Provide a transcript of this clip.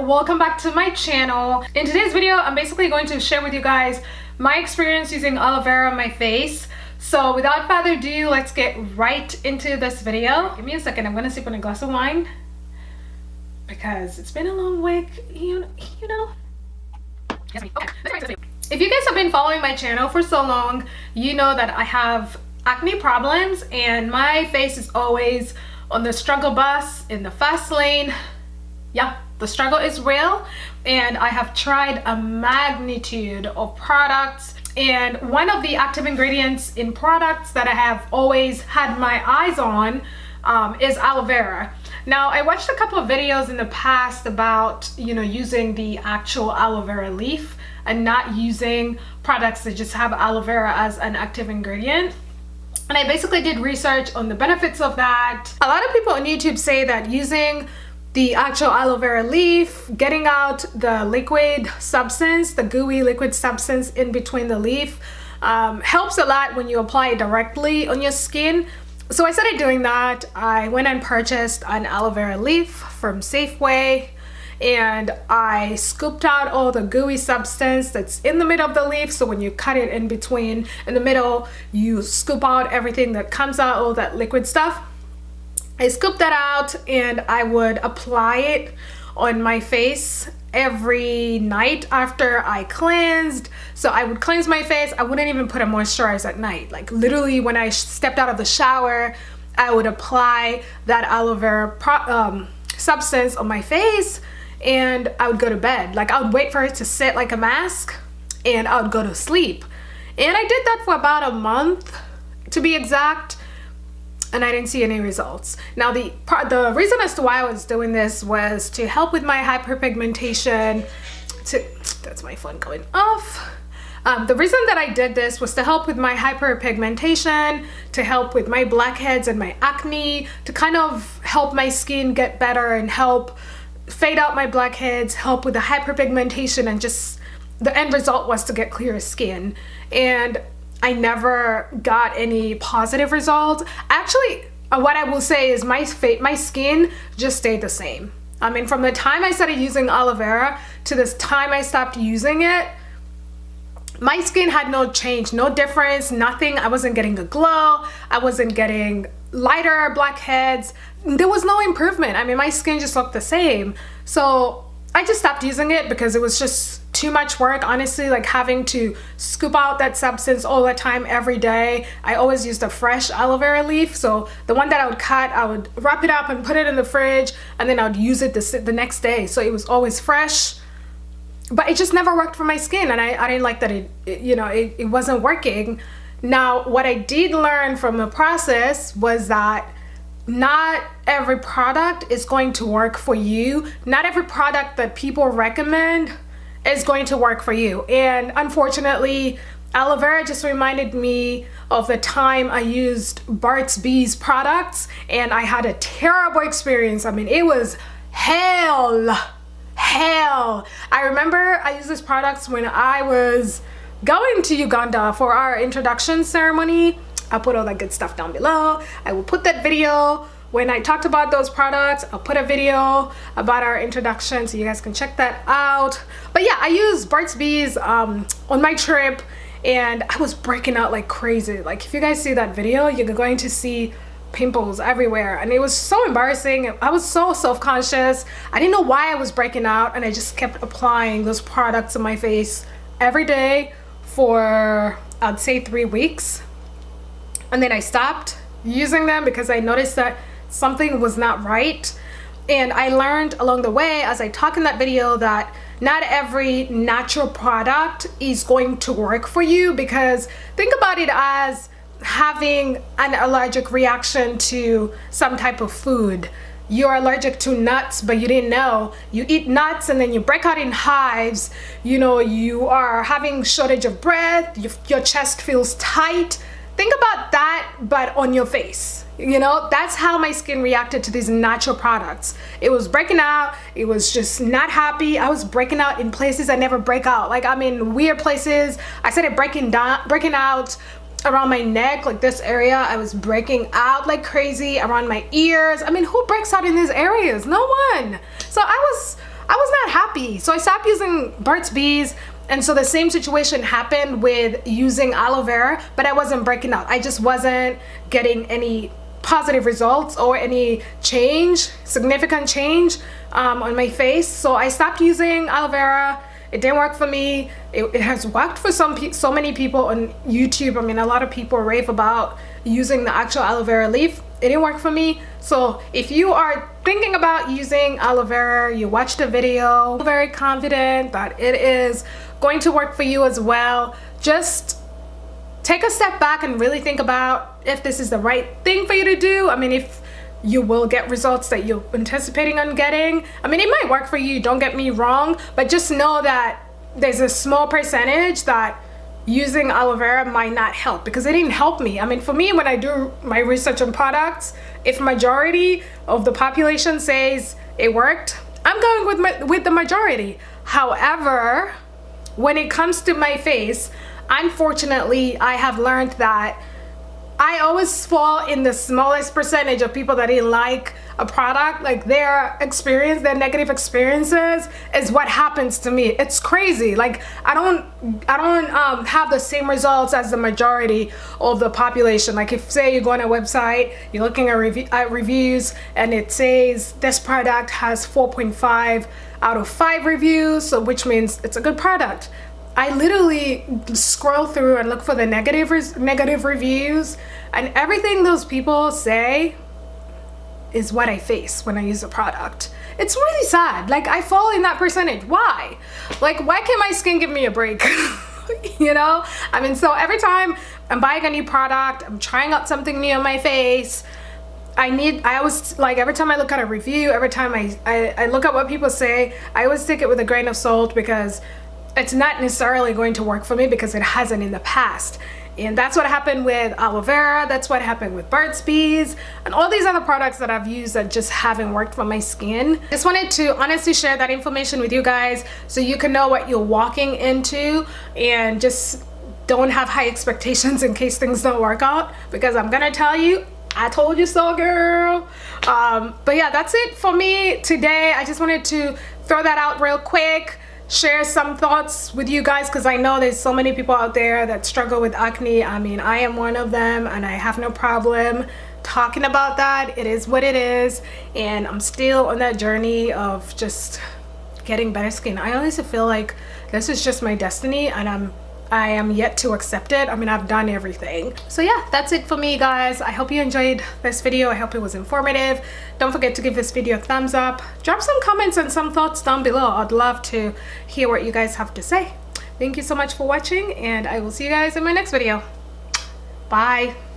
welcome back to my channel. In today's video, I'm basically going to share with you guys my experience using aloe vera on my face. So without further ado, let's get right into this video. Give me a second, I'm gonna sip on a glass of wine because it's been a long week, you know. Okay. If you guys have been following my channel for so long, you know that I have acne problems and my face is always on the struggle bus, in the fast lane. Yeah, the struggle is real, and I have tried a magnitude of products, and one of the active ingredients in products that I have always had my eyes on is aloe vera. Now, I watched a couple of videos in the past about, using the actual aloe vera leaf and not using products that just have aloe vera as an active ingredient. And I basically did research on the benefits of that. A lot of people on YouTube say that using the actual aloe vera leaf, getting out the liquid substance, the gooey liquid substance in between the leaf, helps a lot when you apply it directly on your skin. So I started doing that. I went and purchased an aloe vera leaf from Safeway, and I scooped out all the gooey substance that's in the middle of the leaf. So when you cut it in between, in the middle, you scoop out everything that comes out, all that liquid stuff. I scooped that out and I would apply it on my face every night after I cleansed. So I would cleanse my face. I wouldn't even put a moisturizer at night. Like literally when I stepped out of the shower, I would apply that aloe vera substance on my face, and I would go to bed. Like I would wait for it to sit like a mask and I would go to sleep. And I did that for about a month to be exact, and I didn't see any results. Now the reason as to why I was doing this was to help with my hyperpigmentation. That's my phone going off. The reason that I did this was to help with my hyperpigmentation, to help with my blackheads and my acne, to kind of help my skin get better and help fade out my blackheads, help with the hyperpigmentation, and just the end result was to get clearer skin. And I never got any positive results. Actually, what I will say is my skin just stayed the same. I mean, from the time I started using aloe vera to this time I stopped using it, my skin had no change, no difference, nothing. I wasn't getting a glow. I wasn't getting lighter blackheads. There was no improvement. I mean, my skin just looked the same. So I just stopped using it because it was just too much work, honestly, like having to scoop out that substance all the time, every day. I always used a fresh aloe vera leaf. So the one that I would cut, I would wrap it up and put it in the fridge, and then I would use it the next day. So it was always fresh. But it just never worked for my skin, and I didn't like that it wasn't working. Now, what I did learn from the process was that not every product is going to work for you. Not every product that people recommend is going to work for you. And unfortunately, aloe vera just reminded me of the time I used Burt's Bees products, and I had a terrible experience. I mean, it was hell. I remember I used these products when I was going to Uganda for our introduction ceremony. I'll put all that good stuff down below. I will put that video when I talked about those products. I'll put a video about our introduction so you guys can check that out. But yeah, I used Burt's Bees on my trip, and I was breaking out like crazy. Like if you guys see that video, you're going to see pimples everywhere, and it was so embarrassing. I was so self-conscious. I didn't know why I was breaking out, and I just kept applying those products on my face every day for I'd say 3 weeks, and then I stopped using them because I noticed that something was not right. And I learned along the way, as I talk in that video, that not every natural product is going to work for you, because think about it as having an allergic reaction to some type of food. You're allergic to nuts, but you didn't know. You eat nuts and then you break out in hives. You are having shortage of breath. Your chest feels tight. Think about that, but on your face. That's how my skin reacted to these natural products. It was breaking out. It was just not happy. I was breaking out in places I never break out. Like I'm in weird places. I started breaking out around my neck, like this area. I was breaking out like crazy around my ears. I mean, who breaks out in these areas? No one. So I was not happy. So I stopped using Burt's Bees, and so the same situation happened with using aloe vera, but I wasn't breaking out. I just wasn't getting any positive results or any change, significant change on my face. So I stopped using aloe vera. It didn't work for me. It has worked for so many people on YouTube. I mean, a lot of people rave about using the actual aloe vera leaf. It didn't work for me. So if you are thinking about using aloe vera, you watched the video, very confident that it is going to work for you as well, just take a step back and really think about if this is the right thing for you to do. I mean, if you will get results that you're anticipating on getting. I mean, it might work for you, don't get me wrong, but just know that there's a small percentage that using aloe vera might not help, because it didn't help me. I mean, for me, when I do my research on products, if majority of the population says it worked, I'm going with the majority. However, when it comes to my face, unfortunately, I have learned that I always fall in the smallest percentage of people that didn't like a product. Like their experience, their negative experiences is what happens to me. It's crazy. Like I don't have the same results as the majority of the population. Like if say you go on a website, you're looking at reviews, and it says this product has 4.5 out of 5 reviews, so which means it's a good product. I literally scroll through and look for the negative reviews, and everything those people say is what I face when I use a product. It's really sad. Like I fall in that percentage. Why? Like why can't my skin give me a break? You know? I mean, so every time I'm buying a new product, I'm trying out something new on my face, I always, like every time I look at a review, every time I look at what people say, I always take it with a grain of salt, because it's not necessarily going to work for me because it hasn't in the past. And that's what happened with aloe vera, that's what happened with Burt's Bees, and all these other products that I've used that just haven't worked for my skin. Just wanted to honestly share that information with you guys so you can know what you're walking into, and just don't have high expectations in case things don't work out, because I'm gonna tell you, I told you so, girl. But yeah, that's it for me today. I just wanted to throw that out real quick, share some thoughts with you guys, because I know there's so many people out there that struggle with acne. I mean, I am one of them, and I have no problem talking about that. It is what it is, and I'm still on that journey of just getting better skin. I honestly feel like this is just my destiny, and I am yet to accept it. I mean, I've done everything. So yeah, that's it for me, guys. I hope you enjoyed this video. I hope it was informative. Don't forget to give this video a thumbs up. Drop some comments and some thoughts down below. I'd love to hear what you guys have to say. Thank you so much for watching, and I will see you guys in my next video. Bye.